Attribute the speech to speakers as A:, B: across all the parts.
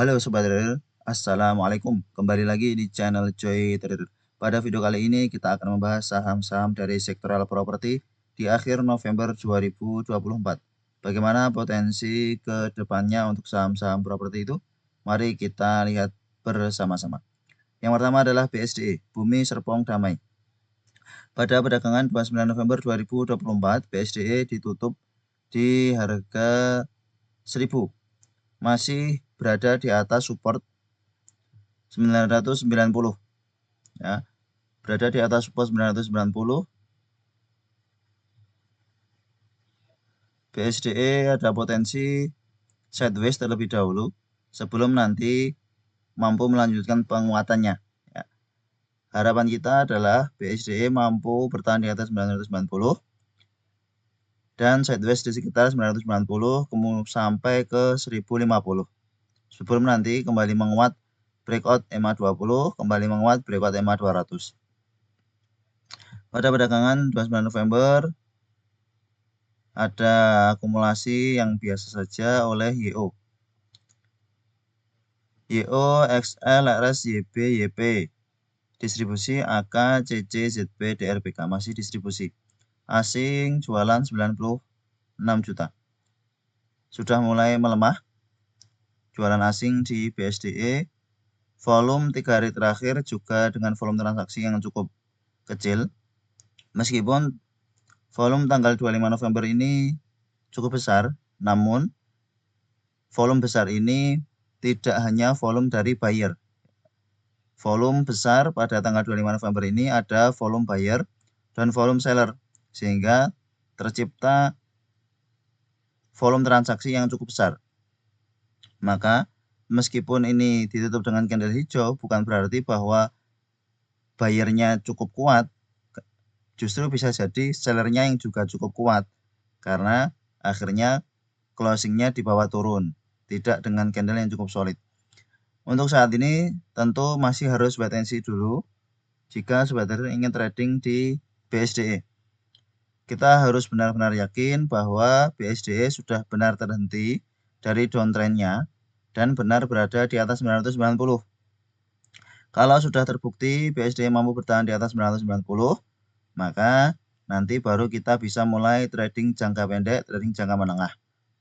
A: Halo Sobat Trader, Assalamualaikum. Kembali lagi di channel Joy Trader. Pada video kali ini kita akan membahas saham-saham dari sektoral properti di akhir November 2024. Bagaimana potensi ke depannya untuk saham-saham properti itu? Mari kita lihat bersama-sama. Yang pertama adalah BSDE, Bumi Serpong Damai. Pada perdagangan 29 November 2024, BSDE ditutup di harga 1000, masih berada di atas support 990 ya, berada di atas support 990. BSDE ada potensi sideways terlebih dahulu sebelum nanti mampu melanjutkan penguatannya ya. Harapan kita adalah BSDE mampu bertahan di atas 990 dan sideways di sekitar 990 kemudian sampai ke 1050 sebelum nanti kembali menguat breakout EMA 20, kembali menguat breakout EMA 200. Pada perdagangan 29 November ada akumulasi yang biasa saja oleh YO, XL, RS, YB, YP. Distribusi AK, CC, ZB, DRPK masih distribusi. Asing jualan 96 juta. Sudah mulai melemah jualan asing di BSDE. Volume 3 hari terakhir juga dengan volume transaksi yang cukup kecil. Meskipun volume tanggal 25 November ini cukup besar, namun volume besar ini tidak hanya volume dari buyer. Volume besar pada tanggal 25 November ini ada volume buyer dan volume seller, sehingga tercipta volume transaksi yang cukup besar. Maka meskipun ini ditutup dengan candle hijau, bukan berarti bahwa buyernya cukup kuat, justru bisa jadi sellernya yang juga cukup kuat, karena akhirnya closingnya di bawah turun, tidak dengan candle yang cukup solid. Untuk saat ini tentu masih harus wait and see dulu jika Sobat Trader ingin trading di BSDE. Kita harus benar-benar yakin bahwa BSDE sudah benar terhenti dari downtrendnya dan benar berada di atas 990. Kalau sudah terbukti BSDE mampu bertahan di atas 990, maka nanti baru kita bisa mulai trading jangka pendek, trading jangka menengah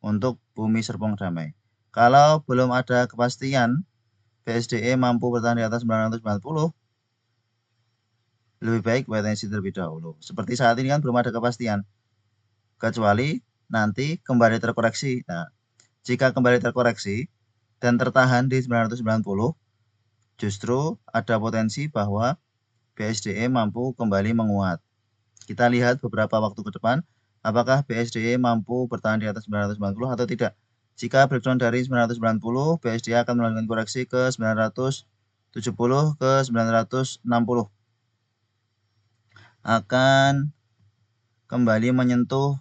A: untuk Bumi Serpong Damai. Kalau belum ada kepastian BSDE mampu bertahan di atas 990, lebih baik wait and see terlebih dahulu. Seperti saat ini kan belum ada kepastian, kecuali nanti kembali terkoreksi. Nah, jika kembali terkoreksi dan tertahan di 990, justru ada potensi bahwa BSDE mampu kembali menguat. Kita lihat beberapa waktu ke depan, apakah BSDE mampu bertahan di atas 990 atau tidak. Jika breakdown dari 990, BSDE akan melakukan koreksi ke 970 ke 960. Akan kembali menyentuh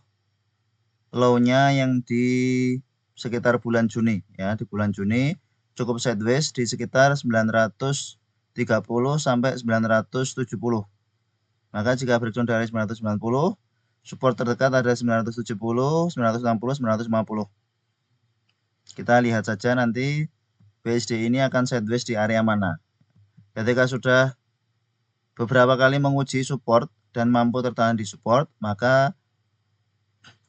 A: low-nya yang di sekitar bulan Juni ya. Di bulan Juni cukup sideways di sekitar 930 sampai 970. Maka jika breakdown dari 990, support terdekat ada 970, 960, 950. Kita lihat saja nanti BSD ini akan sideways di area mana. Ketika sudah beberapa kali menguji support dan mampu tertahan di support, maka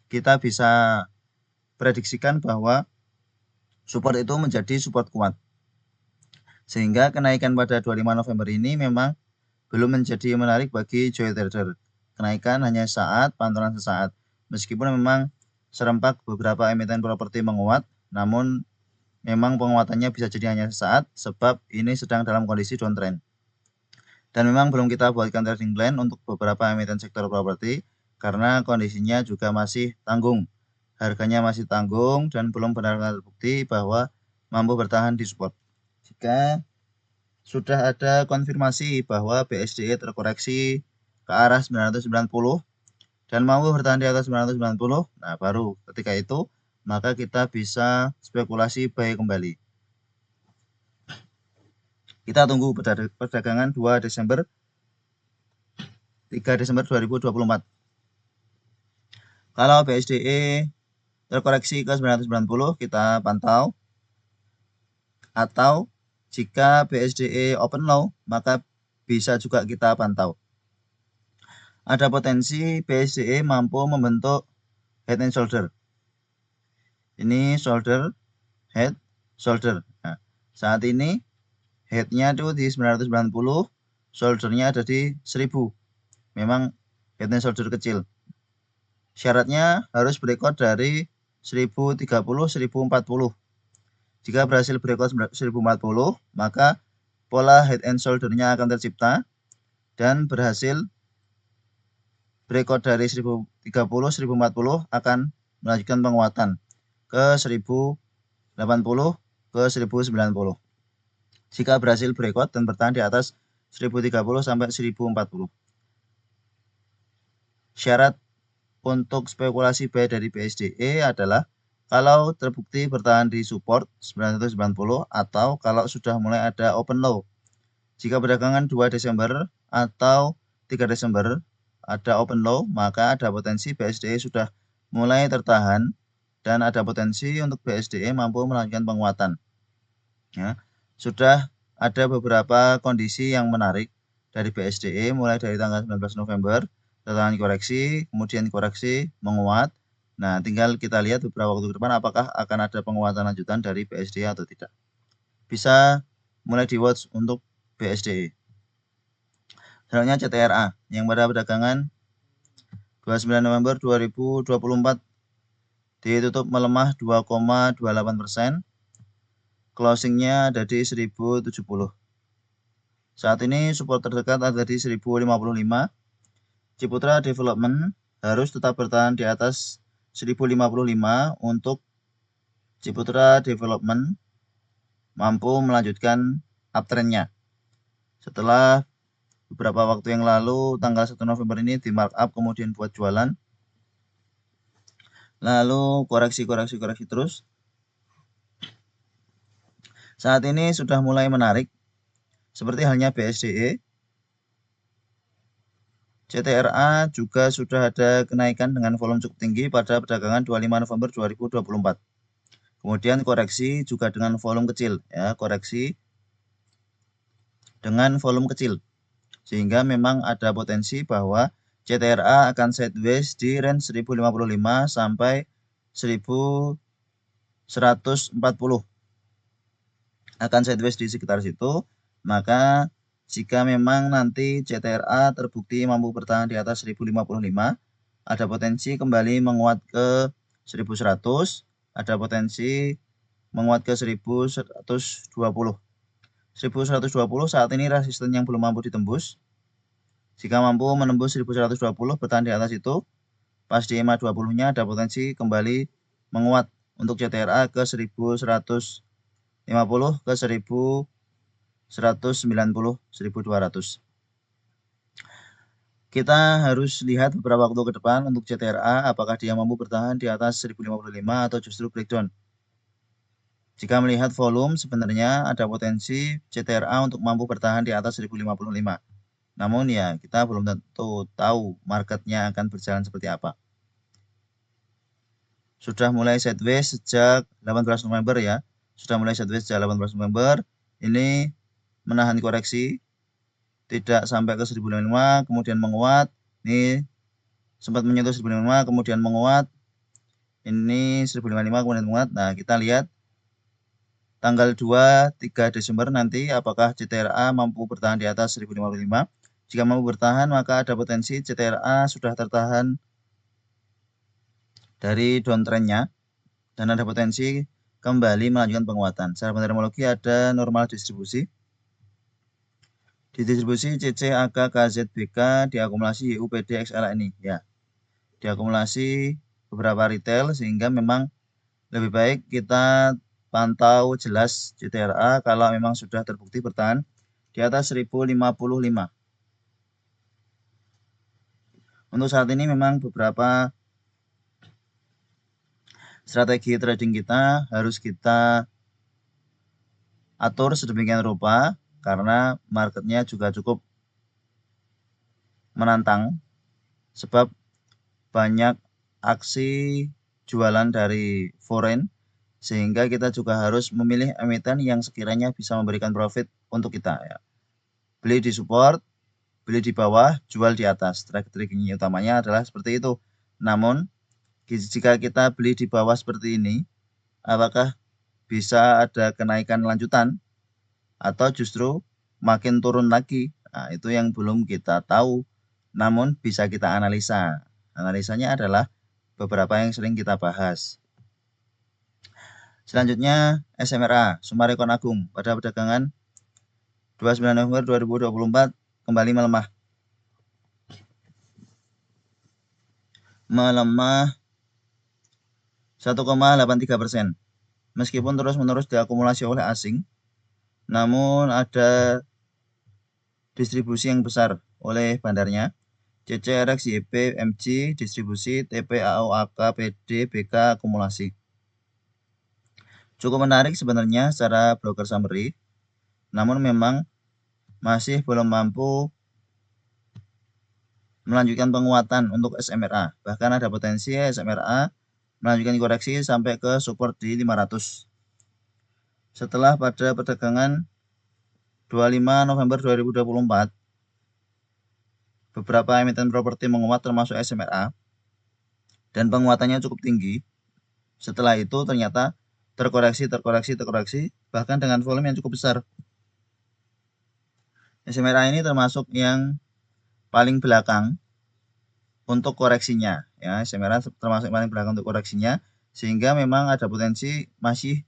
A: kita bisa prediksikan bahwa support itu menjadi support kuat. Sehingga kenaikan pada 25 November ini memang belum menjadi menarik bagi Joy Trader. Kenaikan hanya saat, pantauan sesaat. Meskipun memang serempak beberapa emiten properti menguat, namun memang penguatannya bisa jadi hanya sesaat sebab ini sedang dalam kondisi downtrend. Dan memang belum kita buatkan trading plan untuk beberapa emiten sektor properti karena kondisinya juga masih tanggung. Harganya masih tanggung dan belum benar-benar terbukti bahwa mampu bertahan di support. Jika sudah ada konfirmasi bahwa BSDE terkoreksi ke arah 990 dan mampu bertahan di atas 990, nah baru ketika itu maka kita bisa spekulasi buy kembali. Kita tunggu perdagangan 2 Desember 3 Desember 2024. Kalau BSDE terkoreksi ke 990, kita pantau Atau jika BSDE open low, maka bisa juga kita pantau. Ada potensi BSDE mampu membentuk head and shoulder. Ini shoulder, head, shoulder. Nah, saat ini headnya itu di 990, shouldernya ada di 1000. Memang head and shoulder kecil. Syaratnya harus breakout dari 1030, 1040. Jika berhasil breakout 1040, maka pola head and shoulder-nya akan tercipta dan berhasil breakout dari 1030, 1040 akan melanjutkan penguatan ke 1080 ke 1090. Jika berhasil breakout dan bertahan di atas 1030 sampai 1040. Syarat untuk spekulasi buy dari BSDE adalah kalau terbukti bertahan di support 990 atau kalau sudah mulai ada open low. Jika perdagangan 2 Desember atau 3 Desember ada open low, maka ada potensi BSDE sudah mulai tertahan dan ada potensi untuk BSDE mampu melanjutkan penguatan. Ya, sudah ada beberapa kondisi yang menarik dari BSDE mulai dari tanggal 19 November, tertahan koreksi, kemudian koreksi menguat. Nah, tinggal kita lihat beberapa waktu ke depan apakah akan ada penguatan lanjutan dari BSDE atau tidak. Bisa mulai di watch untuk BSDE. Selanjutnya CTRA yang pada perdagangan 29 November 2024 ditutup melemah 2,28%. Closingnya ada di 1070. Saat ini support terdekat ada di 1055. Ciputra Development harus tetap bertahan di atas 1055 untuk Ciputra Development mampu melanjutkan uptrendnya. Setelah beberapa waktu yang lalu tanggal 1 November ini di markup kemudian buat jualan, lalu koreksi terus. Saat ini sudah mulai menarik seperti halnya BSDE. CTRA juga sudah ada kenaikan dengan volume cukup tinggi pada perdagangan 25 November 2024. Kemudian koreksi juga dengan volume kecil, ya, koreksi dengan volume kecil. Sehingga memang ada potensi bahwa CTRA akan sideways di range 1055 sampai 1140. Akan sideways di sekitar situ, maka jika memang nanti CTRA terbukti mampu bertahan di atas 1055, ada potensi kembali menguat ke 1100, ada potensi menguat ke 1120. 1120 saat ini resisten yang belum mampu ditembus. Jika mampu menembus 1120 bertahan di atas itu, pas di EMA 20-nya ada potensi kembali menguat untuk CTRA ke 1150 ke 1190, 1200. Kita harus lihat beberapa waktu ke depan untuk CTRA apakah dia mampu bertahan di atas 1055 atau justru breakdown. Jika melihat volume sebenarnya ada potensi CTRA untuk mampu bertahan di atas 1055. Namun ya kita belum tentu tahu marketnya akan berjalan seperti apa. Sudah mulai sideways sejak 18 November ya. Sudah mulai sideways sejak 18 November. Ini menahan koreksi. Tidak sampai ke 1055, kemudian menguat. Ini sempat menyentuh 1055, kemudian menguat. Ini 1055, kemudian menguat. Nah, kita lihat tanggal 2-3 Desember nanti apakah CTRA mampu bertahan di atas 1055. Jika mampu bertahan, maka ada potensi CTRA sudah tertahan dari downtrendnya dan ada potensi kembali melanjutkan penguatan. Secara fundamentologi ada normal distribusi. Di distribusi CC, AK, KZ, BK diakumulasi YU, PD, XLA ini ya. Diakumulasi beberapa retail sehingga memang lebih baik kita pantau jelas CTRA kalau memang sudah terbukti bertahan di atas 1055. Untuk saat ini memang beberapa strategi trading kita harus kita atur sedemikian rupa karena marketnya juga cukup menantang sebab banyak aksi jualan dari foreign Sehingga kita juga harus memilih emiten yang sekiranya bisa memberikan profit untuk kita ya. Beli di support, beli di bawah, jual di atas. Strategi utamanya adalah seperti itu. Namun jika kita beli di bawah seperti ini, apakah bisa ada kenaikan lanjutan atau justru makin turun lagi? Nah, itu yang belum kita tahu. Namun bisa kita analisa. Analisanya adalah beberapa yang sering kita bahas. Selanjutnya SMRA, Summarecon Agung, pada perdagangan 29 November 2024 kembali melemah. Melemah 1,83%. Meskipun terus-menerus diakumulasi oleh asing, namun ada distribusi yang besar oleh bandarnya. CCRX, YP, MG, distribusi, TP, AO, AK, PD, BK, akumulasi. Cukup menarik sebenarnya secara broker summary, namun memang masih belum mampu melanjutkan penguatan untuk SMRA. Bahkan ada potensi SMRA melanjutkan koreksi sampai ke support di 500. Setelah pada perdagangan 25 November 2024, beberapa emiten properti menguat termasuk SMRA dan penguatannya cukup tinggi. Setelah itu ternyata terkoreksi, bahkan dengan volume yang cukup besar. SMRA ini termasuk yang paling belakang untuk koreksinya. Ya, SMRA termasuk paling belakang untuk koreksinya, sehingga memang ada potensi masih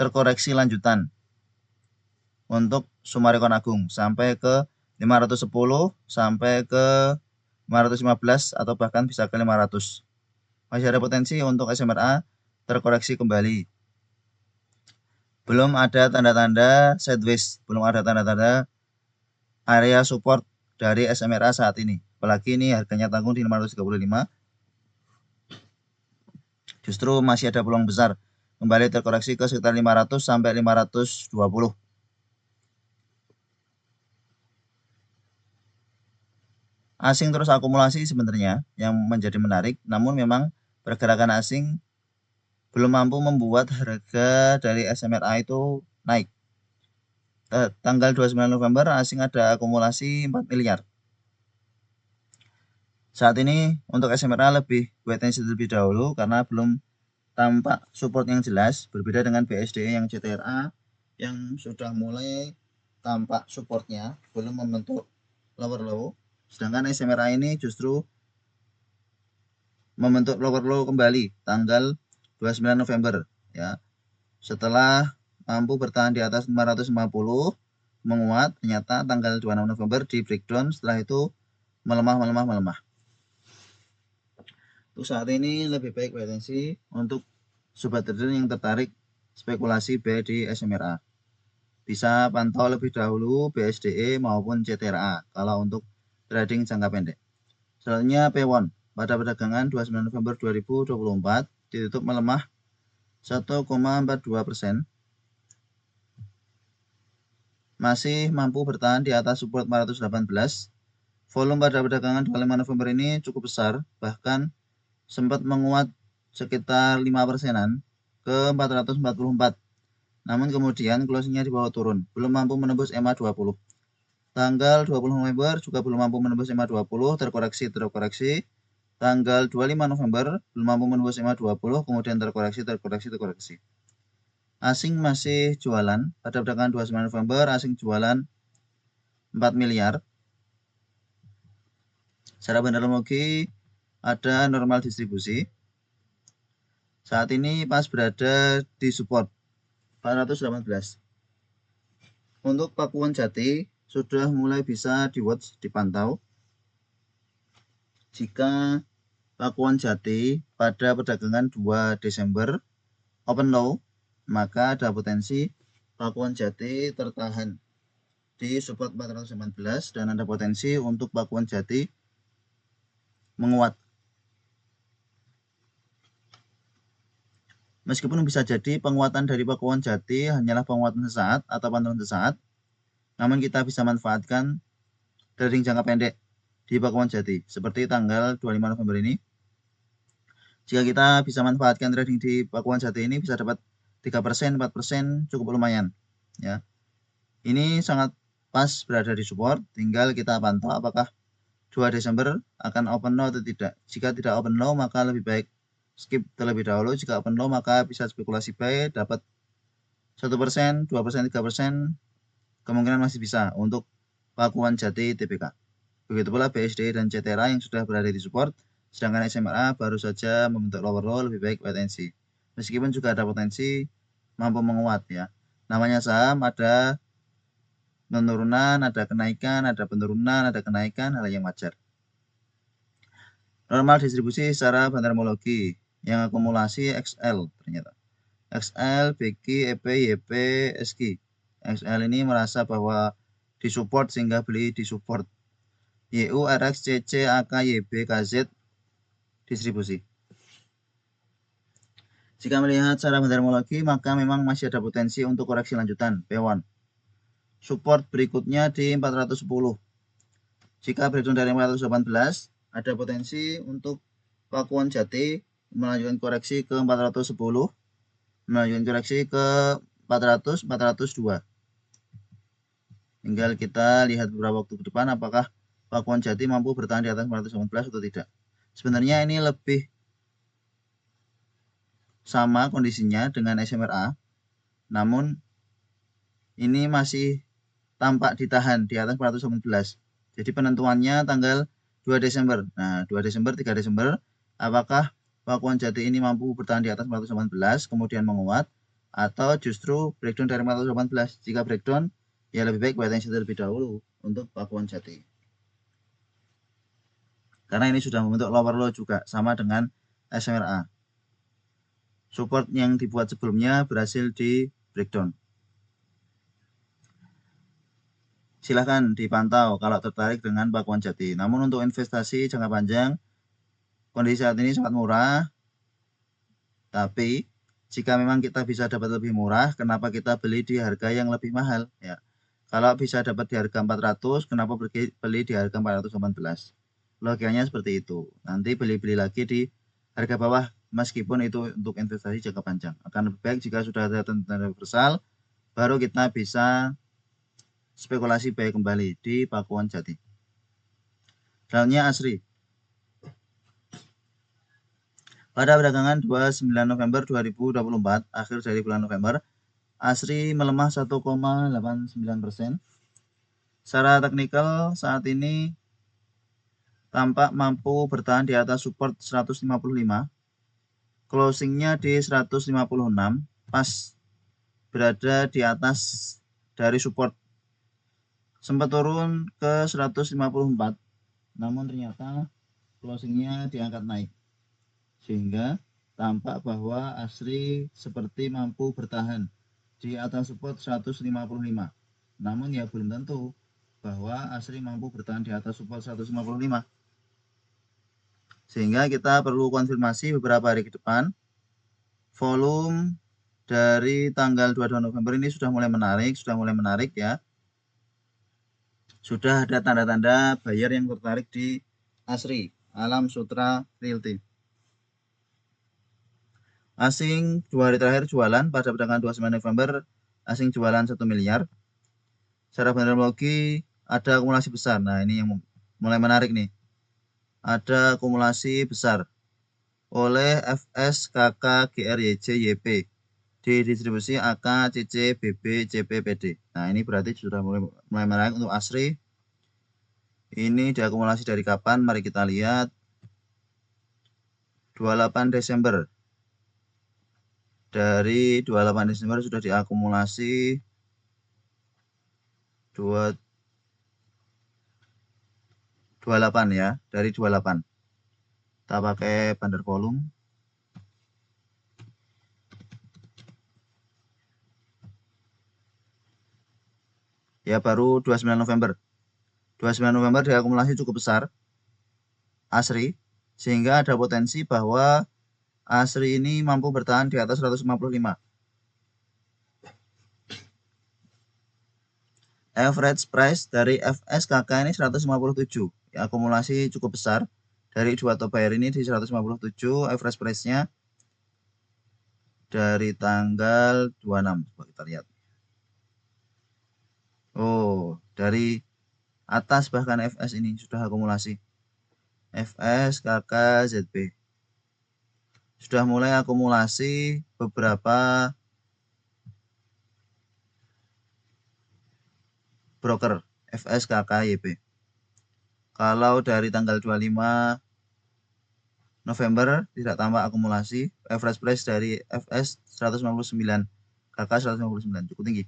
A: terkoreksi lanjutan untuk Summarecon Agung sampai ke 510 sampai ke 515 atau bahkan bisa ke 500. Masih ada potensi untuk SMRA terkoreksi kembali. Belum ada tanda-tanda sideways, belum ada tanda-tanda area support dari SMRA saat ini. Apalagi ini harganya tanggung di 535. Justru masih ada peluang besar kembali terkoreksi ke sekitar 500 sampai 520. Asing terus akumulasi sebenarnya yang menjadi menarik, namun memang pergerakan asing belum mampu membuat harga dari SMRA itu naik. Tanggal 29 November asing ada akumulasi 4 miliar. Saat ini untuk SMRA lebih wait and see terlebih dahulu karena belum tampak support yang jelas, berbeda dengan BSDE yang CTRA yang sudah mulai tampak supportnya, belum membentuk lower low. Sedangkan SMRA ini justru membentuk lower low kembali tanggal 29 November ya. Setelah mampu bertahan di atas 550 menguat, ternyata tanggal 26 November di breakdown, setelah itu melemah. Untuk saat ini lebih baik wait and see untuk sobat trader yang tertarik spekulasi buy di SMRA. Bisa pantau lebih dahulu BSDE maupun CTRA kalau untuk trading jangka pendek. Selanjutnya P1 pada perdagangan 29 November 2024 ditutup melemah 1,42%. Masih mampu bertahan di atas support 418. Volume pada perdagangan 25 November ini cukup besar, bahkan sempat menguat sekitar 5%-an ke 444. Namun kemudian closingnya di bawah turun, belum mampu menembus EMA 20. Tanggal 20 November juga belum mampu menembus EMA 20, terkoreksi. Tanggal 25 November belum mampu menembus EMA 20, kemudian terkoreksi. Asing masih jualan. Pada perdagangan 29 November, asing jualan 4 miliar. Secara bandarologi ada normal distribusi. Saat ini pas berada di support 418. Untuk Pakuwon Jati sudah mulai bisa dipantau. Jika Pakuwon Jati pada perdagangan 2 Desember open low, maka ada potensi Pakuwon Jati tertahan di support 419 dan ada potensi untuk Pakuwon Jati menguat. Meskipun bisa jadi penguatan dari Pakuwon Jati hanyalah penguatan sesaat atau pantauan sesaat, namun kita bisa manfaatkan trading jangka pendek di Pakuwon Jati seperti tanggal 25 November ini. Jika kita bisa manfaatkan trading di Pakuan Jati ini bisa dapat 3%, 4% cukup lumayan ya. Ini sangat pas berada di support, tinggal kita pantau apakah 2 Desember akan open low atau tidak. Jika tidak open low maka lebih baik skip terlebih dahulu. Jika open low maka bisa spekulasi buy, dapat 1%, 2%, 3%, kemungkinan masih bisa untuk Pakuan Jati TBK. Begitu pula BSD dan CTRA yang sudah berada di support, sedangkan SMRA baru saja membentuk lower low, lebih baik wait and see. Meskipun juga ada potensi mampu menguat ya. Namanya saham ada penurunan, ada kenaikan, ada penurunan, ada kenaikan, hal yang wajar. Normal distribusi secara bandarmologi yang akumulasi XL ternyata. XL, BQ, EP, YP, SQ. XL ini merasa bahwa disupport sehingga beli disupport. YU, RX, CC, AK, YB, KZ distribusi. Jika melihat secara bandarmologi maka memang masih ada potensi untuk koreksi lanjutan P1. Support berikutnya di 410. Jika breakdown dari 418 ada potensi untuk Pakuan Jati melanjutkan koreksi ke 410, melanjutkan koreksi ke 400, 402. Tinggal kita lihat beberapa waktu ke depan apakah Pakuan Jati mampu bertahan di atas 418 atau tidak. Sebenarnya ini lebih sama kondisinya dengan SMRA, namun ini masih tampak ditahan di atas 419. Jadi penentuannya tanggal 2 Desember. Nah, 2 Desember, 3 Desember, apakah Pakuan Jati ini mampu bertahan di atas 418 kemudian menguat atau justru breakdown dari 418. Jika breakdown, ya lebih baik wait and see terlebih dahulu untuk Pakuan Jati. Karena ini sudah membentuk lower low juga sama dengan SMRA. Support yang dibuat sebelumnya berhasil di breakdown. Silahkan dipantau kalau tertarik dengan Pakuan Jati. Namun untuk investasi jangka panjang, kondisi saat ini sangat murah. Tapi jika memang kita bisa dapat lebih murah, kenapa kita beli di harga yang lebih mahal? Ya, kalau bisa dapat di harga 400, kenapa beli di harga 418? Logikanya seperti itu. Nanti beli-beli lagi di harga bawah, meskipun itu untuk investasi jangka panjang. Akan lebih baik jika sudah ada tanda universal, baru kita bisa spekulasi buy kembali di Pakuan Jati. Selanjutnya ASRI. Pada perdagangan 29 November 2024, akhir dari bulan November, ASRI melemah 1,89%. Secara teknikal saat ini tampak mampu bertahan di atas support 155. Closingnya di 156, pas berada di atas dari support. Sempat turun ke 154, namun ternyata closingnya diangkat naik. Sehingga tampak bahwa ASRI seperti mampu bertahan di atas support 155. Namun ya belum tentu bahwa ASRI mampu bertahan di atas support 155. Sehingga kita perlu konfirmasi beberapa hari ke depan. Volume dari tanggal 22 November ini sudah mulai menarik ya. Sudah ada tanda-tanda buyer yang tertarik di ASRI, Alam Sutra Realty. Asing 2 hari terakhir jualan pada perdagangan 29 November, asing jualan 1 miliar. Secara bandarmologi ada akumulasi besar. Nah, ini yang mulai menarik nih. Ada akumulasi besar oleh FS, KK, GR, YJ, YP di distribusi AK, CC, BB, CP, PD. Nah, ini berarti sudah mulai menarik untuk ASRI. Ini diakumulasi dari kapan? Mari kita lihat. 28 Desember. Dari 28 Desember sudah diakumulasi 28 ya, dari 28. Kita pakai bandar volume. Ya, baru 29 November. 29 November diakumulasi cukup besar ASRI, sehingga ada potensi bahwa ASRI ini mampu bertahan di atas 155. Average price dari FSKK ini 157. Ya, akumulasi cukup besar Dari 2 top buyer ini di 157, average price-nya dari tanggal 26. Coba kita lihat. Oh, dari atas bahkan FS ini sudah akumulasi. FS, KK, ZB. Sudah mulai akumulasi beberapa broker FS, KK, YB. Kalau dari tanggal 25 November tidak tambah akumulasi, average price dari FS 159, KK 159, cukup tinggi.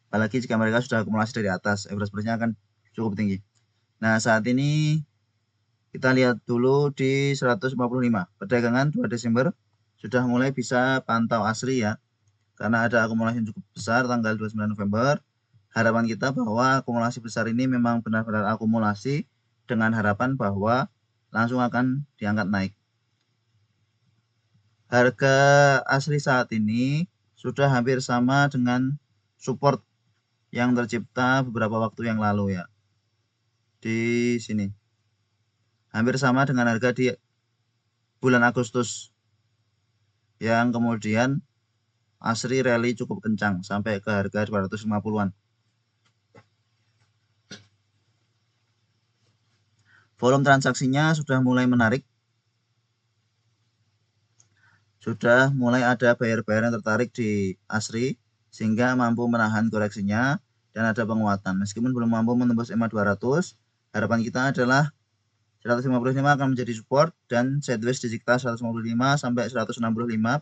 A: Apalagi jika mereka sudah akumulasi dari atas, average price-nya akan cukup tinggi. Nah, saat ini kita lihat dulu di 155. Perdagangan 2 Desember sudah mulai bisa pantau asri ya. Karena ada akumulasi yang cukup besar tanggal 29 November. Harapan kita bahwa akumulasi besar ini memang benar-benar akumulasi dengan harapan bahwa langsung akan diangkat naik. Harga asli saat ini sudah hampir sama dengan support yang tercipta beberapa waktu yang lalu ya. Di sini. Hampir sama dengan harga di bulan Agustus. Yang kemudian asri rally cukup kencang sampai ke harga 250-an. Volume transaksinya sudah mulai menarik. Sudah mulai ada buyer-buyer yang tertarik di asri sehingga mampu menahan koreksinya dan ada penguatan. Meskipun belum mampu menembus EMA 200, harapan kita adalah 155 akan menjadi support dan sideways di sekitar 155 sampai 165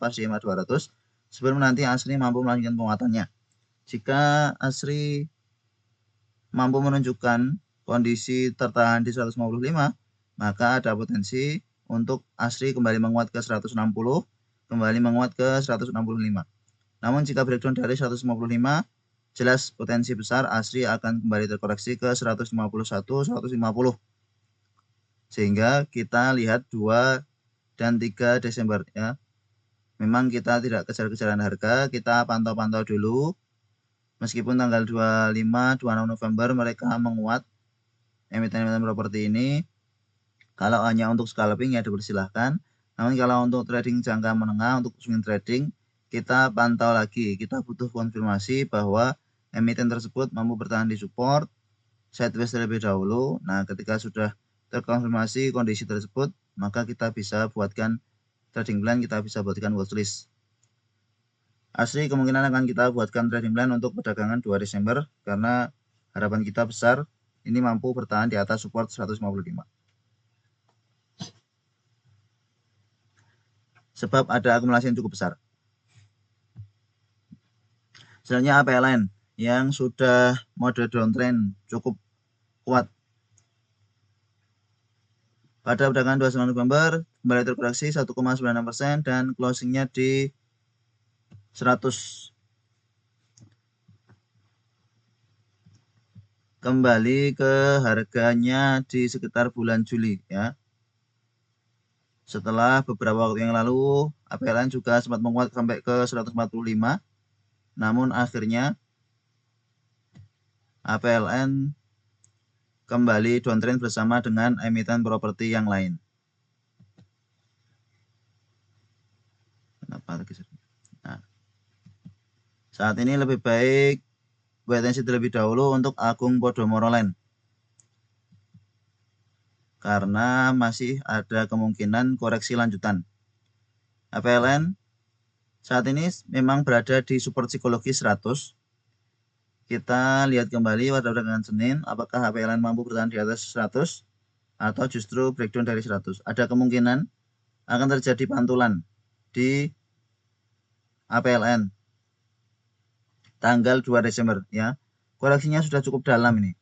A: pas di EMA 200 sebelum nanti asri mampu melanjutkan penguatannya. Jika asri mampu menunjukkan kondisi tertahan di 155, maka ada potensi untuk asri kembali menguat ke 160, kembali menguat ke 165. Namun jika breakdown dari 155, jelas potensi besar asri akan kembali terkoreksi ke 151, 150. Sehingga kita lihat 2 dan 3 Desember ya. Memang kita tidak kejar-kejaran harga, kita pantau-pantau dulu. Meskipun tanggal 25, 26 November mereka menguat emiten-emiten properti ini. Kalau hanya untuk scalping ya dipersilahkan. Namun kalau untuk trading jangka menengah, untuk swing trading, kita pantau lagi. Kita butuh konfirmasi bahwa emiten tersebut mampu bertahan di support, sideways terlebih dahulu. Nah, ketika sudah terkonfirmasi kondisi tersebut, maka kita bisa buatkan trading plan, kita bisa buatkan watchlist. Asli kemungkinan akan kita buatkan trading plan untuk perdagangan 2 Desember karena harapan kita besar ini mampu bertahan di atas support 155. Sebab ada akumulasi yang cukup besar. Selanjutnya APLN yang sudah mode downtrend cukup kuat. Pada perdagangan 29 November kembali terkoreksi 1,96% dan closingnya di 100. Kembali ke harganya di sekitar bulan Juli ya. Setelah beberapa waktu yang lalu APLN juga sempat menguat sampai ke 145. Namun akhirnya APLN kembali downtrend bersama dengan emiten properti yang lain. Kenapa lagi? Nah, saat ini lebih baik wait and see terlebih dahulu untuk Agung Podomoro Land. Karena masih ada kemungkinan koreksi lanjutan. APLN saat ini memang berada di support psikologi 100. Kita lihat kembali pada perdagangan Senin, apakah APLN mampu bertahan di atas 100 atau justru breakdown dari 100. Ada kemungkinan akan terjadi pantulan di APLN tanggal 2 Desember ya. Koreksinya sudah cukup dalam ini.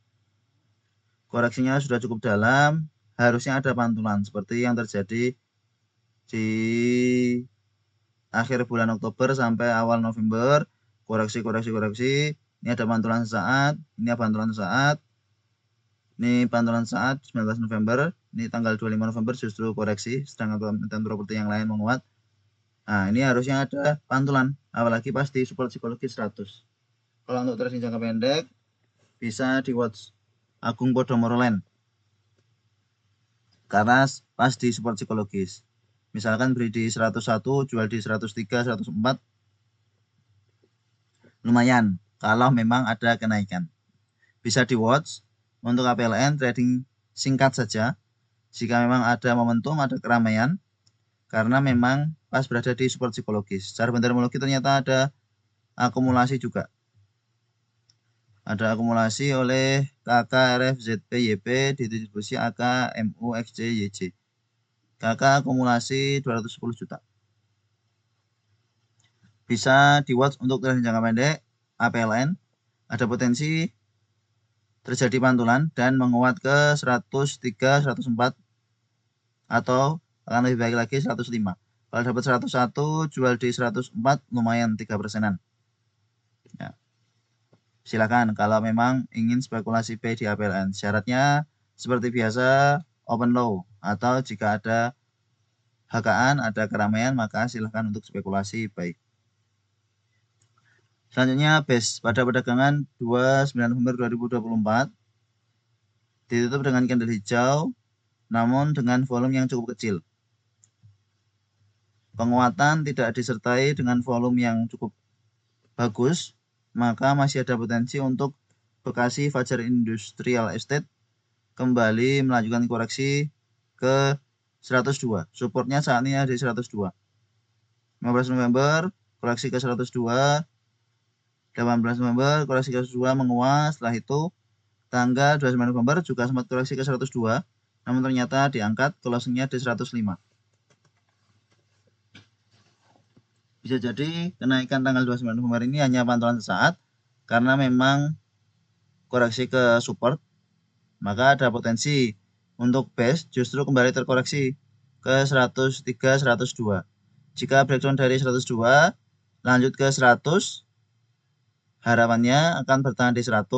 A: Koreksinya sudah cukup dalam, harusnya ada pantulan seperti yang terjadi di akhir bulan Oktober sampai awal November. Koreksi. Ini ada pantulan sesaat, ini ada pantulan sesaat. Ini pantulan saat 19 November, ini tanggal 25 November justru koreksi, sedangkan emiten properti yang lain menguat. Nah, ini harusnya ada pantulan, apalagi pas di support psikologi 100. Kalau untuk trading jangka pendek, bisa di watch Agung Podomoro Land. karena pas di support psikologis. Misalkan beli di 101, jual di 103, 104, lumayan kalau memang ada kenaikan. Bisa di watch untuk APLN trading singkat saja jika memang ada momentum, ada keramaian, karena memang pas berada di support psikologis. Secara bendermologi ternyata ada akumulasi juga. Ada akumulasi oleh KK, RF, ZP, YP didistribusi AK, MU, XJ, YJ. KK akumulasi 210 juta. Bisa di watch untuk trading jangka pendek APLN. Ada potensi terjadi pantulan dan menguat ke 103, 104 atau akan lebih baik lagi 105. Kalau dapat 101 jual di 104 lumayan 3%-an. Ya. Silakan kalau memang ingin spekulasi P di APLN. Syaratnya seperti biasa open low atau jika ada HKan, ada keramaian maka silakan untuk spekulasi baik. Selanjutnya BES pada perdagangan 29 November 2024 ditutup dengan candle hijau namun dengan volume yang cukup kecil. Penguatan tidak disertai dengan volume yang cukup bagus, maka masih ada potensi untuk Bekasi Fajar Industrial Estate kembali melanjutkan koreksi ke 102. Supportnya saat ini ada di 102. 15 November koreksi ke 102. 18 November koreksi ke 102 menguat. Setelah itu tanggal 29 November juga sempat koreksi ke 102. Namun ternyata diangkat closingnya di 105. Bisa jadi kenaikan tanggal 29 November ini hanya pantauan sesaat karena memang koreksi ke support, maka ada potensi untuk base justru kembali terkoreksi ke 103, 102. Jika breakdown dari 102 lanjut ke 100, harapannya akan bertahan di 100,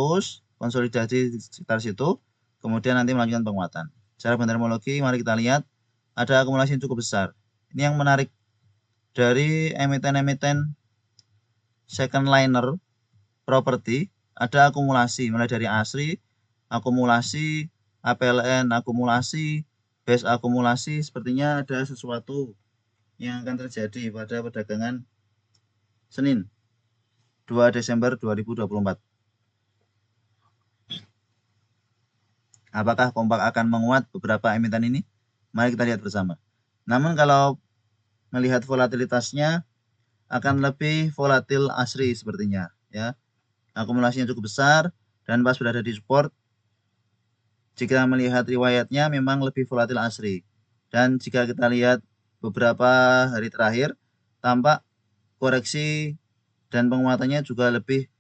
A: konsolidasi di sekitar situ, kemudian nanti melanjutkan penguatan. Secara bendermologi mari kita lihat ada akumulasi yang cukup besar. Ini yang menarik dari emiten-emiten second liner properti, ada akumulasi mulai dari ASRI, akumulasi, APLN akumulasi, BES akumulasi. Sepertinya ada sesuatu yang akan terjadi pada perdagangan Senin 2 Desember 2024. Apakah kompak akan menguat beberapa emiten ini? Mari kita lihat bersama. Namun kalau melihat volatilitasnya akan lebih volatil ASRI sepertinya ya. Akumulasinya cukup besar dan pas berada di support. Jika melihat riwayatnya memang lebih volatil ASRI. Dan jika kita lihat beberapa hari terakhir tampak koreksi dan penguatannya juga lebih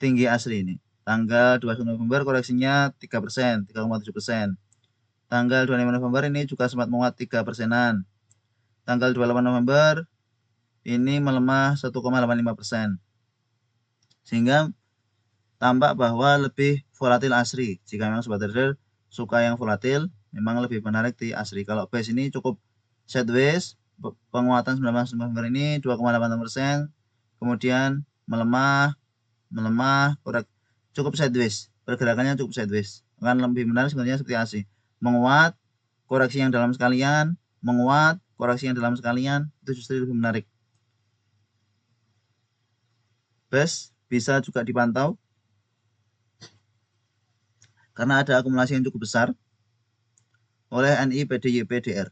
A: tinggi ASRI ini. Tanggal 21 November koreksinya 3%, 3,7%. Tanggal 25 November ini juga sempat menguat 3%-an. Tanggal 28 November ini melemah 1,85%. Sehingga tampak bahwa lebih volatil ASRI. Jika memang sobat trader suka yang volatil, memang lebih menarik di ASRI. Kalau base ini cukup sideways, penguatan 19 November ini 2,86%, kemudian melemah, cukup sideways, pergerakannya cukup sideways. Akan lebih menarik sebenarnya seperti ASRI. Menguat, koreksi yang dalam sekalian, menguat, koreksi yang dalam sekalian, itu justru lebih menarik. BES bisa juga dipantau karena ada akumulasi yang cukup besar oleh NI PDYP DR.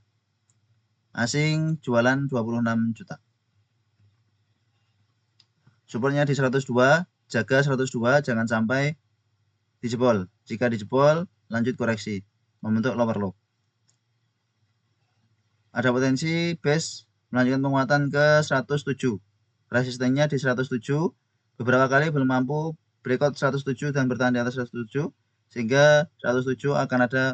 A: Asing jualan 26 juta. Supportnya di 102, jaga 102, jangan sampai dijebol. Jika dijebol, lanjut koreksi, membentuk lower low. Ada potensi base melanjutkan penguatan ke 107. Resistennya di 107, beberapa kali belum mampu breakout 107 dan bertahan di atas 107, sehingga 107 akan ada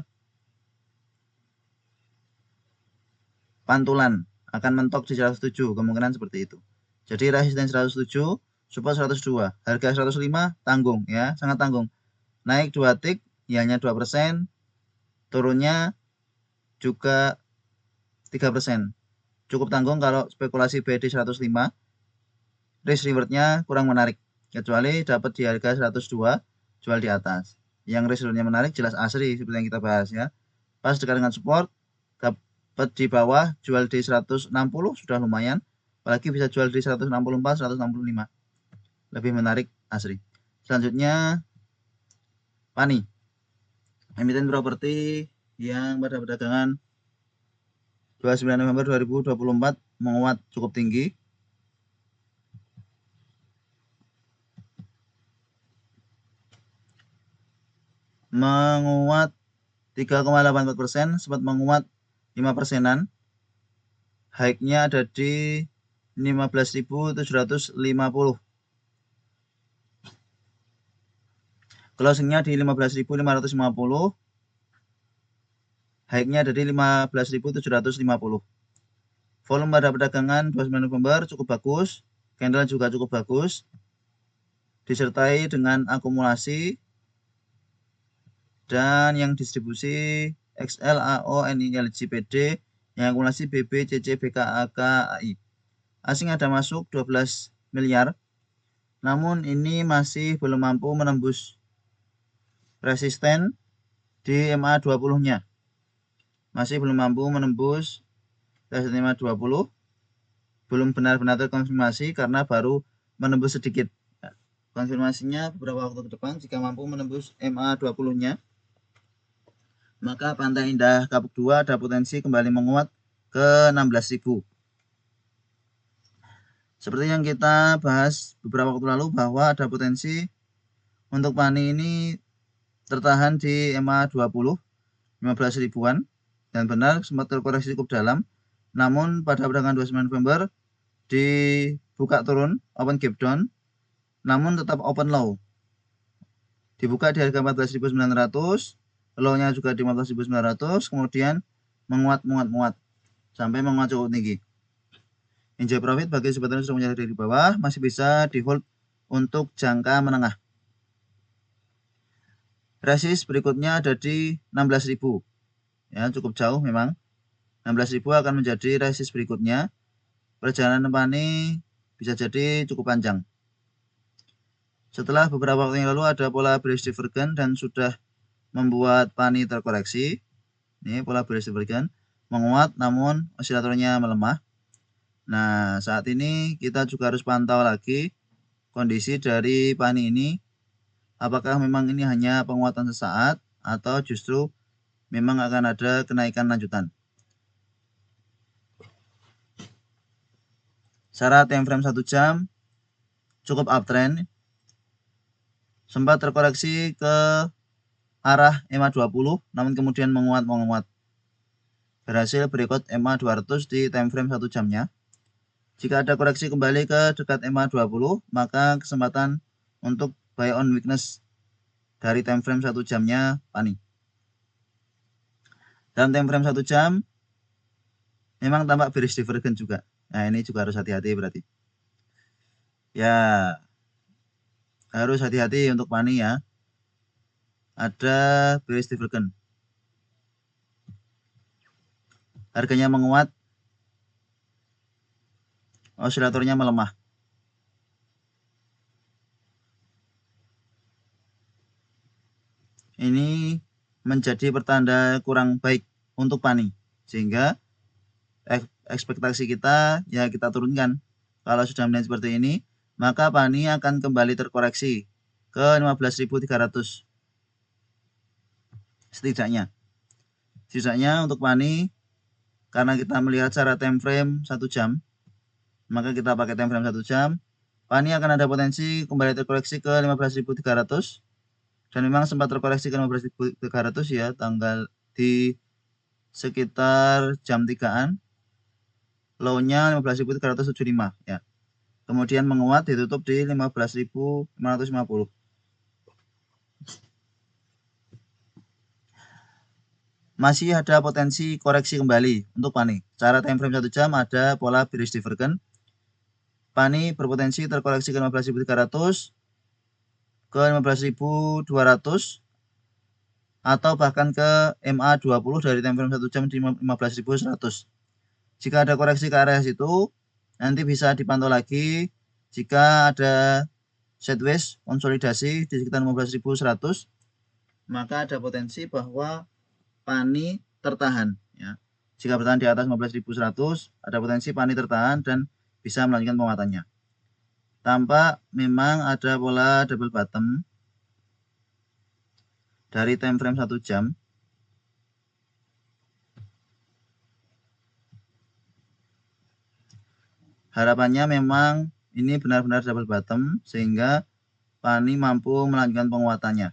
A: pantulan, akan mentok di 107, kemungkinan seperti itu. Jadi resisten 107, support 102, harga 105 tanggung ya, sangat tanggung. Naik 2 tick ya hanya 2%, turunnya juga 3%. Cukup tanggung kalau spekulasi BD 105. Risk rewardnya kurang menarik, kecuali dapat di harga 102, jual di atas. Yang risk rewardnya menarik jelas ASRI seperti yang kita bahas ya. pas dekat dengan support, dapat di bawah, jual di 160 sudah lumayan, apalagi bisa jual di 164, 165, lebih menarik asri. Selanjutnya PANI, emiten properti yang pada perdagangan 29 November 2024 menguat cukup tinggi. Menguat 3,84%, sempat menguat 5%-an. High-nya ada di 15.750. Closing-nya di 15.550. High-nya ada di 15.750. Volume pada perdagangan 29 November cukup bagus. Candle juga cukup bagus. Disertai dengan akumulasi. Dan yang distribusi XL, AO, NIL, JPD, yang akumulasi BB, CC, BKAK, AI. Asing ada masuk 12 miliar. Namun ini masih belum mampu menembus resisten di MA20-nya. Masih belum mampu menembus resisten MA20. Belum benar-benar terkonfirmasi karena baru menembus sedikit. Konfirmasinya beberapa waktu ke depan jika mampu menembus MA20-nya. Maka Pantai Indah Kapuk 2 ada potensi kembali menguat ke 16.000. Seperti yang kita bahas beberapa waktu lalu bahwa ada potensi untuk PANI ini tertahan di MA20 15 ribuan dan benar sempat terkoreksi cukup dalam. Namun pada perdagangan 29 November dibuka turun, open gap down, namun tetap open low. Dibuka di harga 14.900, low-nya juga di 15.900, kemudian menguat sampai menguat cukup tinggi. Enjoy profit bagi sobat yang sudah menyadari di bawah, masih bisa di hold untuk jangka menengah. Resist berikutnya ada di 16.000. Ya, cukup jauh memang. 16.000 akan menjadi resist berikutnya. Perjalanan PANI bisa jadi cukup panjang. Setelah beberapa waktu yang lalu ada pola bearish divergence dan sudah membuat PANI terkoreksi. Ini pola bearish divergence menguat namun osilatornya melemah. Nah, saat ini kita juga harus pantau lagi kondisi dari PANI ini. Apakah memang ini hanya penguatan sesaat atau justru memang akan ada kenaikan lanjutan. Secara time frame 1 jam cukup uptrend. Sempat terkoreksi ke arah MA20 namun kemudian menguat. Berhasil berikut MA200 di time frame 1 jamnya. Jika ada koreksi kembali ke dekat MA20, maka kesempatan untuk buy on weakness dari time frame 1 jamnya PANI. Dalam time frame 1 jam memang tampak bearish divergence juga. Nah, ini juga harus hati-hati berarti. Ya, harus hati-hati untuk PANI ya. Ada bearish divergence. Harganya menguat, osilatornya melemah. Ini menjadi pertanda kurang baik untuk PANI, sehingga ekspektasi kita ya kita turunkan. Kalau sudah melihat seperti ini, maka PANI akan kembali terkoreksi ke 15.300 setidaknya. Sisanya untuk PANI, karena kita melihat secara time frame 1 jam, maka kita pakai time frame 1 jam. PANI akan ada potensi kembali terkoreksi ke 15.300 dan memang sempat terkoreksi ke 15.300 ya, tanggal di sekitar jam 3-an. Low-nya 15.375 ya. Kemudian menguat ditutup di 15.550. Masih ada potensi koreksi kembali untuk PANI. Secara time frame 1 jam ada pola bearish divergence. PANI berpotensi terkoreksi ke 15.300 ke 15.200 atau bahkan ke MA20 dari time frame 1 jam di 15.100. Jika ada koreksi ke area situ, nanti bisa dipantau lagi. Jika ada sideways konsolidasi di sekitar 15.100, maka ada potensi bahwa PANI tertahan ya. Jika bertahan di atas 15.100 ada potensi pani tertahan dan bisa melanjutkan penguatannya. Tampak memang ada pola double bottom dari time frame 1 jam. Harapannya memang ini benar-benar double bottom sehingga pani mampu melanjutkan penguatannya.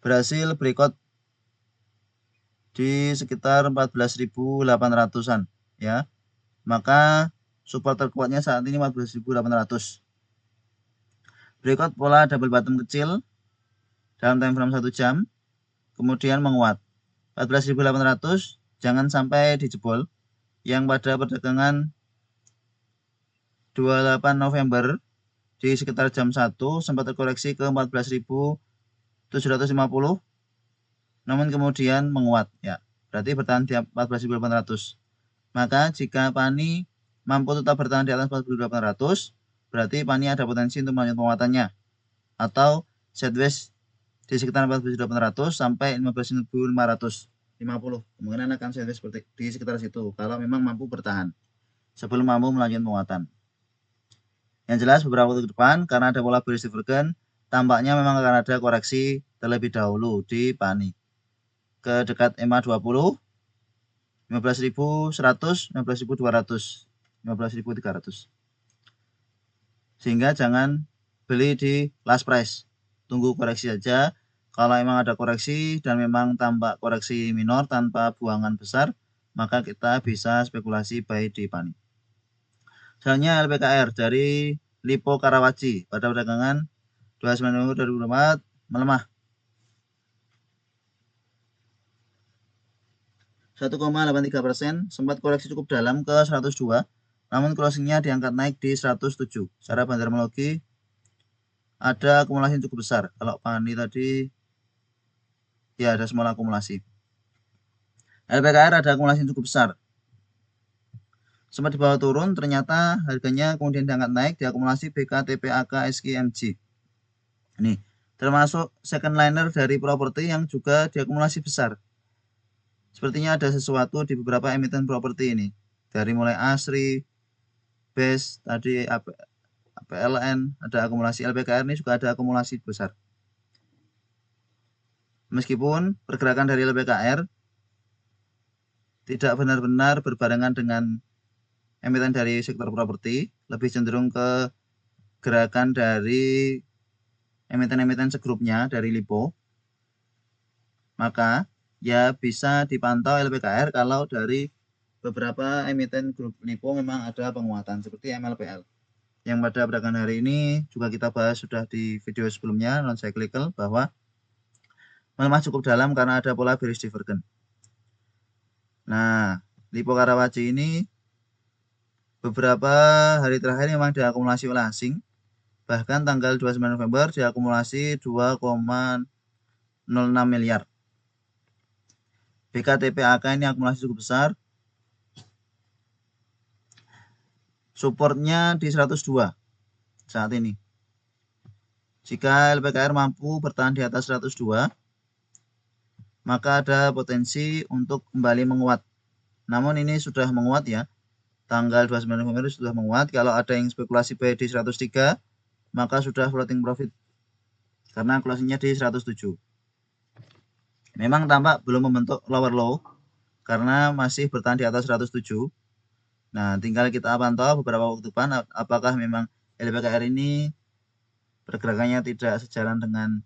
A: Berhasil breakout di sekitar 14.800-an ya. Maka support terkuatnya saat ini 14.800. Breakout pola double bottom kecil dalam time frame 1 jam kemudian menguat. 14.800 jangan sampai dijebol yang pada perdagangan 28 November di sekitar jam 1 sempat terkoreksi ke 14.750 namun kemudian menguat ya. Berarti bertahan di 14.800. Maka jika pani mampu tetap bertahan di atas 14.800 berarti pani ada potensi untuk melanjutkan penguatannya atau sideways di sekitar 14.800 sampai 15.550. Kemungkinan akan sideways seperti di sekitar situ kalau memang mampu bertahan sebelum mampu melanjutkan penguatan. Yang jelas beberapa waktu ke depan karena ada pola bearish divergence tampaknya memang akan ada koreksi terlebih dahulu di pani ke dekat EMA 20, 15.100, 15.200, 15.300. Sehingga jangan beli di last price. Tunggu koreksi saja. Kalau memang ada koreksi dan memang tampak koreksi minor tanpa buangan besar, maka kita bisa spekulasi buy di pani. Selanjutnya LPKR dari Lippo Karawaci pada perdagangan 29 November 2024 melemah 1,83%, sempat koreksi cukup dalam ke 102, namun closingnya diangkat naik di 107. Secara bandarmologi ada akumulasi cukup besar. Kalau pani tadi ya ada small akumulasi. LPKR ada akumulasi cukup besar. Sempat di bawah turun, ternyata harganya kemudian diangkat naik diakumulasi BKTPAK SKMG. Ini termasuk second liner dari properti yang juga diakumulasi besar. Sepertinya ada sesuatu di beberapa emiten properti ini. Dari mulai ASRI, BES, tadi APLN, ada akumulasi. LPKR ini juga ada akumulasi besar. Meskipun pergerakan dari LPKR tidak benar-benar berbarengan dengan emiten dari sektor properti, lebih cenderung ke gerakan dari emiten-emiten segrupnya dari Lippo, maka ya bisa dipantau LPKR kalau dari beberapa emiten grup Lippo memang ada penguatan seperti MLPL yang pada perdagangan hari ini juga kita bahas sudah di video sebelumnya non cyclical bahwa melemah cukup dalam karena ada pola bearish divergence. Nah, Lippo Karawaci ini beberapa hari terakhir memang diakumulasi oleh asing. Bahkan tanggal 29 November diakumulasi 2,06 miliar. BKTPAK ini akumulasi cukup besar. Supportnya di 102 saat ini. Jika LPKR mampu bertahan di atas 102, maka ada potensi untuk kembali menguat. Namun ini sudah menguat ya. Tanggal 29 November sudah menguat. Kalau ada yang spekulasi buy di 103, maka sudah floating profit. Karena closingnya di 107. Memang tampak belum membentuk lower low karena masih bertahan di atas 107. Nah, tinggal kita pantau beberapa waktu depan apakah memang LPKR ini pergerakannya tidak sejalan dengan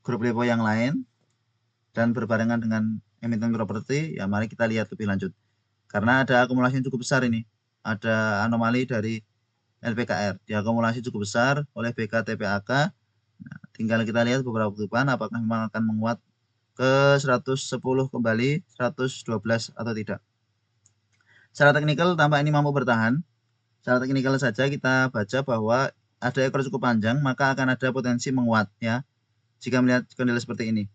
A: grup Lippo yang lain dan berbarengan dengan emiten properti. Ya, mari kita lihat lebih lanjut. Karena ada akumulasi yang cukup besar ini. Ada anomali dari LPKR. Diakumulasi cukup besar oleh BKTPAK. Nah, tinggal kita lihat beberapa waktu depan apakah memang akan menguat ke 110 kembali, 112 atau tidak. Secara teknikal tampak ini mampu bertahan. Secara teknikal saja kita baca bahwa ada ekor cukup panjang, maka akan ada potensi menguat ya. Jika melihat kondisi seperti ini.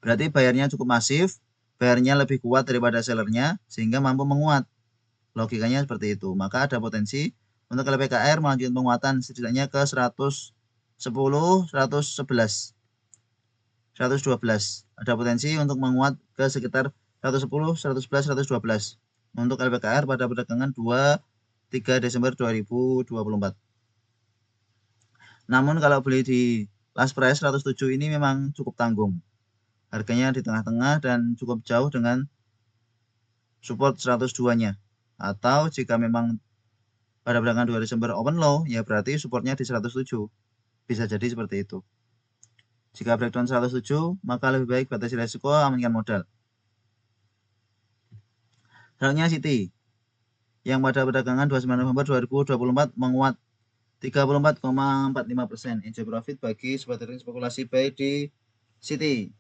A: Berarti bayarnya cukup masif, bayarnya lebih kuat daripada sellernya sehingga mampu menguat. Logikanya seperti itu. Maka ada potensi untuk LPKR melanjutkan penguatan setidaknya ke 110, 111. 112. Ada potensi untuk menguat ke sekitar 110, 111, 112 untuk LPKR pada perdagangan 3 Desember 2024. Namun kalau beli di last price 107 ini memang cukup tanggung. Harganya di tengah-tengah dan cukup jauh dengan support 102-nya. Atau jika memang pada perdagangan 2 Desember open low, ya berarti supportnya di 107. Bisa jadi seperti itu. Jika breakdown 107, maka lebih baik batasi resiko, amankan modal. Selanjutnya Citi, yang pada perdagangan 29 November 2024 menguat 34,45%. Enjoy profit bagi sobat trading spekulasi buy di Citi.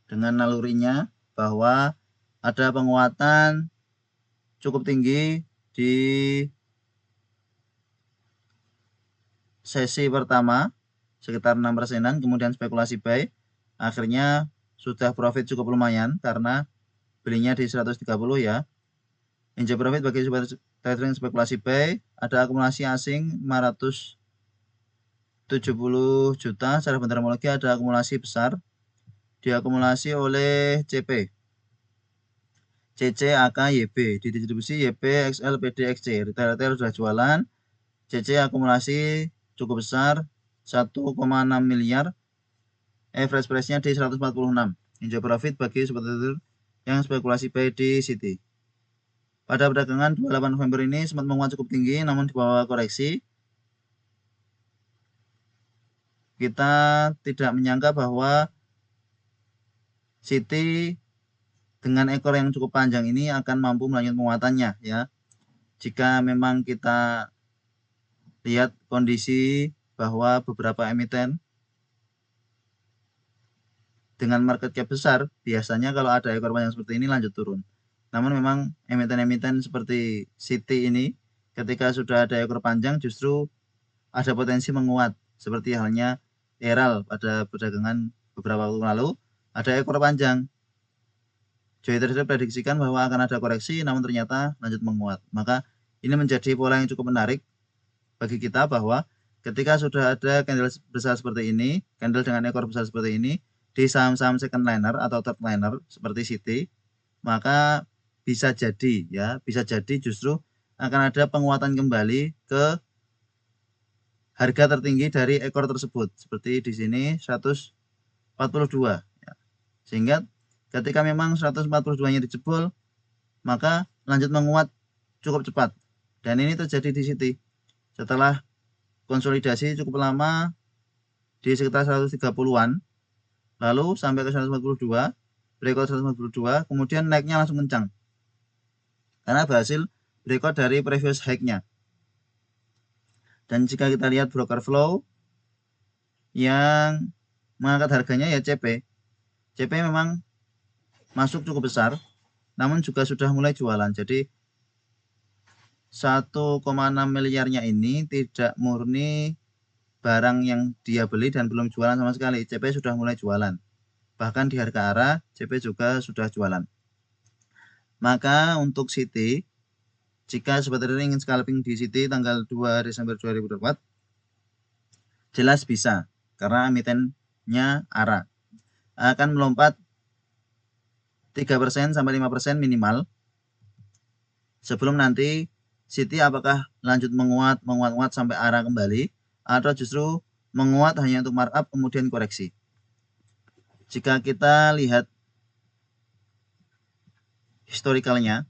A: Dengan nalurinya bahwa ada penguatan cukup tinggi di sesi pertama sekitar 6%-an, kemudian spekulasi buy akhirnya sudah profit cukup lumayan karena belinya di 130 ya. Enjoy profit bagi sobat trading spekulasi buy, ada akumulasi asing 570 juta. Secara bentermologi ada akumulasi besar diakumulasi oleh CP, CC, AK, YB. Di distribusi YB, XL, PD, XC. Retail sudah jualan. CC akumulasi cukup besar 1,6 miliar. Average price-nya di 146. Enjoy profit bagi sobat trader yang spekulasi buy di Citi. Pada perdagangan 28 November ini sempat menguat cukup tinggi namun di bawah koreksi. Kita tidak menyangka bahwa Citi dengan ekor yang cukup panjang ini akan mampu melanjutkan penguatannya ya. Jika memang kita lihat kondisi bahwa beberapa emiten dengan market cap besar, biasanya kalau ada ekor panjang seperti ini lanjut turun. Namun memang emiten-emiten seperti Citi ini, ketika sudah ada ekor panjang justru ada potensi menguat. Seperti halnya Eral pada perdagangan beberapa waktu lalu, ada ekor panjang. Joy Trader prediksikan bahwa akan ada koreksi, namun ternyata lanjut menguat. Maka ini menjadi pola yang cukup menarik bagi kita bahwa ketika sudah ada candle besar seperti ini, candle dengan ekor besar seperti ini, di saham-saham second liner atau third liner seperti Citi, maka bisa jadi justru akan ada penguatan kembali ke harga tertinggi dari ekor tersebut. Seperti di sini 142. Ya. Sehingga ketika memang 142-nya dijebol, maka lanjut menguat cukup cepat. Dan ini terjadi di Citi. Setelah konsolidasi cukup lama di sekitar 130-an, lalu sampai ke 142, breakout 142, kemudian naiknya langsung kencang. Karena berhasil breakout dari previous high-nya. Dan jika kita lihat broker flow yang mengangkat harganya ya CP. CP memang masuk cukup besar, namun juga sudah mulai jualan. Jadi 1,6 miliarnya ini tidak murni barang yang dia beli dan belum jualan sama sekali. CP sudah mulai jualan. Bahkan di harga arah, CP juga sudah jualan. Maka untuk Citi, jika sobat trader ingin scalping di Citi tanggal 2 Desember 2024, jelas bisa. Karena emitennya ARA. Akan melompat 3% sampai 5% minimal. Sebelum nanti Citi apakah lanjut menguat sampai ARA kembali, atau justru menguat hanya untuk markup kemudian koreksi. Jika kita lihat historicalnya,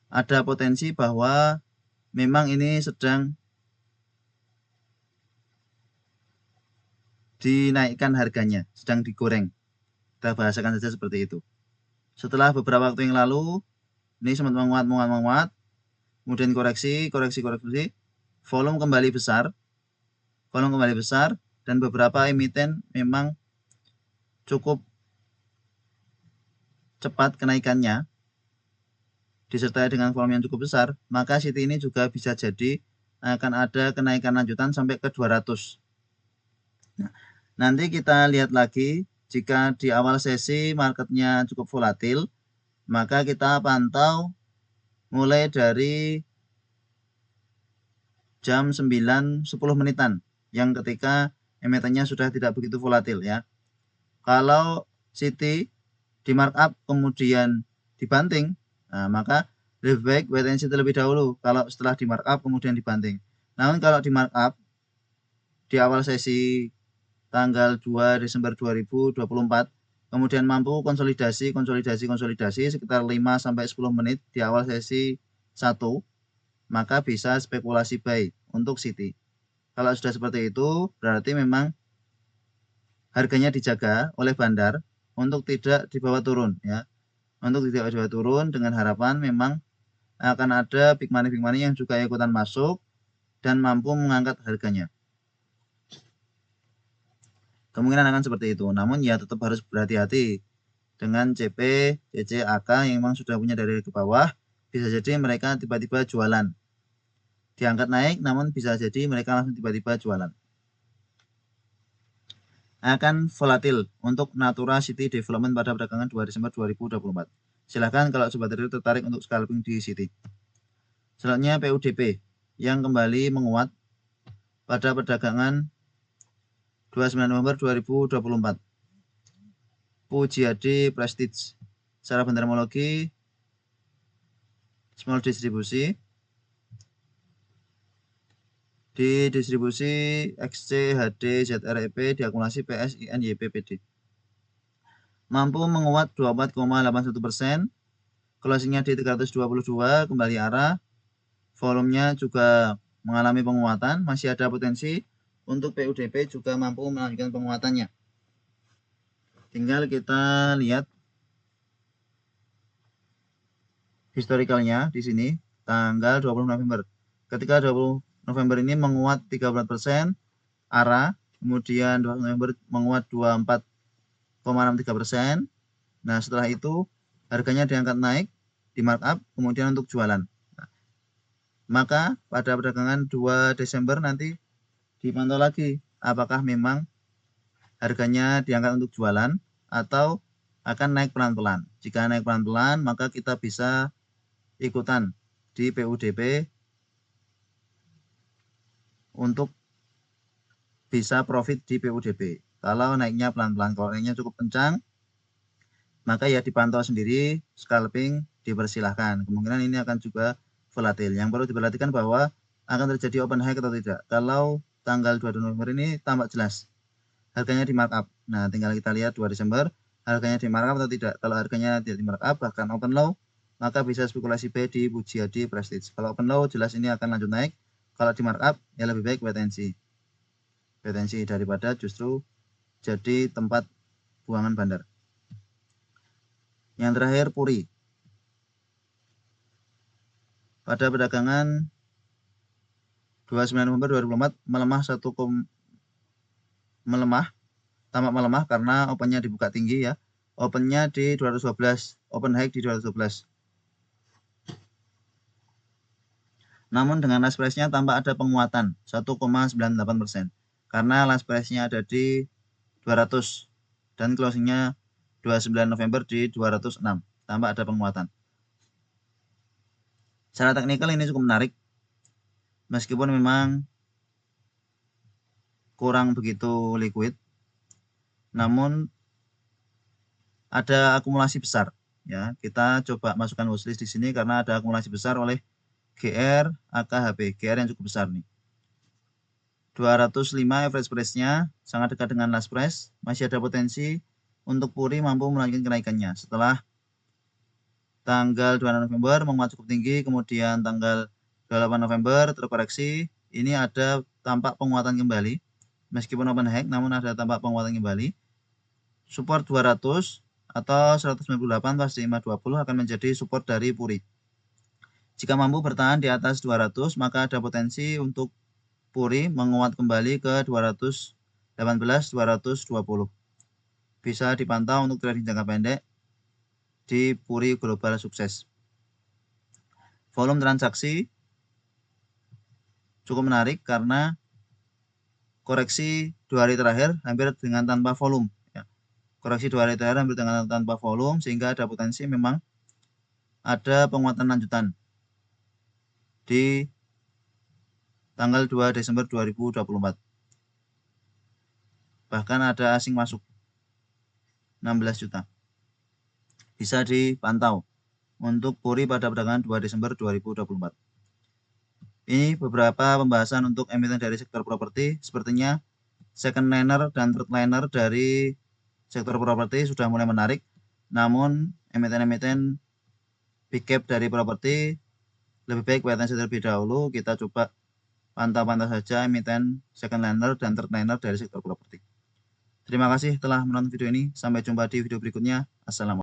A: ada potensi bahwa memang ini sedang dinaikkan harganya, sedang digoreng. Kita bahasakan saja seperti itu. Setelah beberapa waktu yang lalu, ini sempat menguat, kemudian koreksi, volume kembali besar, dan beberapa emiten memang cukup cepat kenaikannya, disertai dengan volume yang cukup besar, maka Citi ini juga bisa jadi akan ada kenaikan lanjutan sampai ke 200. Nah, nanti kita lihat lagi, jika di awal sesi marketnya cukup volatil, maka kita pantau mulai dari jam 9.10 menitan, yang ketika emitennya sudah tidak begitu volatil ya. Kalau City di markup kemudian dibanting, nah, maka lebih baik wait and see terlebih dahulu kalau setelah di markup kemudian dibanting. Namun kalau di markup di awal sesi tanggal 2 Desember 2024 kemudian mampu konsolidasi sekitar 5 sampai 10 menit di awal sesi 1, maka bisa spekulasi buy untuk City. Kalau sudah seperti itu berarti memang harganya dijaga oleh bandar untuk tidak dibawa turun ya. Untuk tidak dibawa turun dengan harapan memang akan ada big money yang juga ikutan masuk dan mampu mengangkat harganya. Kemungkinan akan seperti itu. Namun ya tetap harus berhati-hati dengan CP, CC, AK yang memang sudah punya dari ke bawah. Bisa jadi mereka tiba-tiba jualan. Diangkat naik namun bisa jadi mereka langsung tiba-tiba jualan. Akan volatil untuk Natura City Development pada perdagangan 2 Desember 2024. Silahkan kalau Sobat Trader tertarik untuk scalping di City. Selanjutnya PUDP yang kembali menguat pada perdagangan 29 November 2024. Pujiadi Prestige. Secara bendermologi small distribusi di distribusi XC, HD, ZREP diakumulasi PS, IN, YP, PD. Mampu menguat 24,81%. Closingnya di 322 kembali arah. Volumenya juga mengalami penguatan. Masih ada potensi untuk PUDP juga mampu melanjutkan penguatannya. Tinggal kita lihat historikalnya di sini tanggal 20 November. Ketika 20 November ini menguat 13% arah, kemudian 20 November menguat 24,63%. Nah, setelah itu harganya diangkat naik di markup kemudian untuk jualan. Nah, maka pada perdagangan 2 Desember nanti dipantau lagi apakah memang harganya diangkat untuk jualan atau akan naik pelan-pelan. Jika naik pelan-pelan maka kita bisa ikutan di PUDP untuk bisa profit di PUDP. Kalau naiknya pelan-pelan, kalau naiknya cukup kencang, maka ya dipantau sendiri, scalping dipersilahkan. Kemungkinan ini akan juga volatil. Yang perlu diperhatikan bahwa akan terjadi open high atau tidak. Kalau tanggal 2 November ini tampak jelas harganya di markup. Nah, tinggal kita lihat 2 Desember harganya di markup atau tidak. Kalau harganya tidak di markup bahkan open low, maka bisa spekulasi buy di Pujiadi Prestige. Kalau open low jelas ini akan lanjut naik. Kalau di markup ya lebih baik wait and see. Wait and see daripada justru jadi tempat buangan bandar. Yang terakhir Puri. Pada perdagangan 29 November 2024 tampak melemah karena opennya dibuka tinggi ya. Opennya di 212, open high di 212. Namun dengan last price-nya tampak ada penguatan 1,98% karena last price-nya ada di 200 dan closing-nya 29 November di 206. Tampak ada penguatan. Secara teknikal ini cukup menarik. Meskipun memang kurang begitu liquid, namun ada akumulasi besar ya. Kita coba masukkan watchlist di sini karena ada akumulasi besar oleh GR, AKHP. GR yang cukup besar nih. 205 average price-nya sangat dekat dengan last price. Masih ada potensi untuk Puri mampu melanjutkan kenaikannya. Setelah tanggal 2 November menguat cukup tinggi, kemudian tanggal 28 November terkoreksi. Ini ada tampak penguatan kembali. Meskipun open high, namun ada tampak penguatan kembali. Support 200 atau 198 pas 520 akan menjadi support dari Puri. Jika mampu bertahan di atas 200, maka ada potensi untuk Puri menguat kembali ke 218, 220. Bisa dipantau untuk trading jangka pendek di Puri Global Sukses. Volume transaksi cukup menarik karena koreksi 2 hari terakhir hampir dengan tanpa volume. Ya. Koreksi 2 hari terakhir hampir dengan tanpa volume sehingga ada potensi memang ada penguatan lanjutan di tanggal 2 Desember 2024. bahkan ada asing masuk 16 juta. Bisa dipantau untuk Puri pada perdagangan 2 Desember 2024. Ini beberapa pembahasan untuk emiten dari sektor properti. Sepertinya second liner dan third liner dari sektor properti sudah mulai menarik. Namun emiten-emiten big cap dari properti lebih baik wait and see terlebih dahulu. Kita coba pantau-pantau saja emiten second liner dan third liner dari sektor properti. Terima kasih telah menonton video ini. Sampai jumpa di video berikutnya. Assalamualaikum.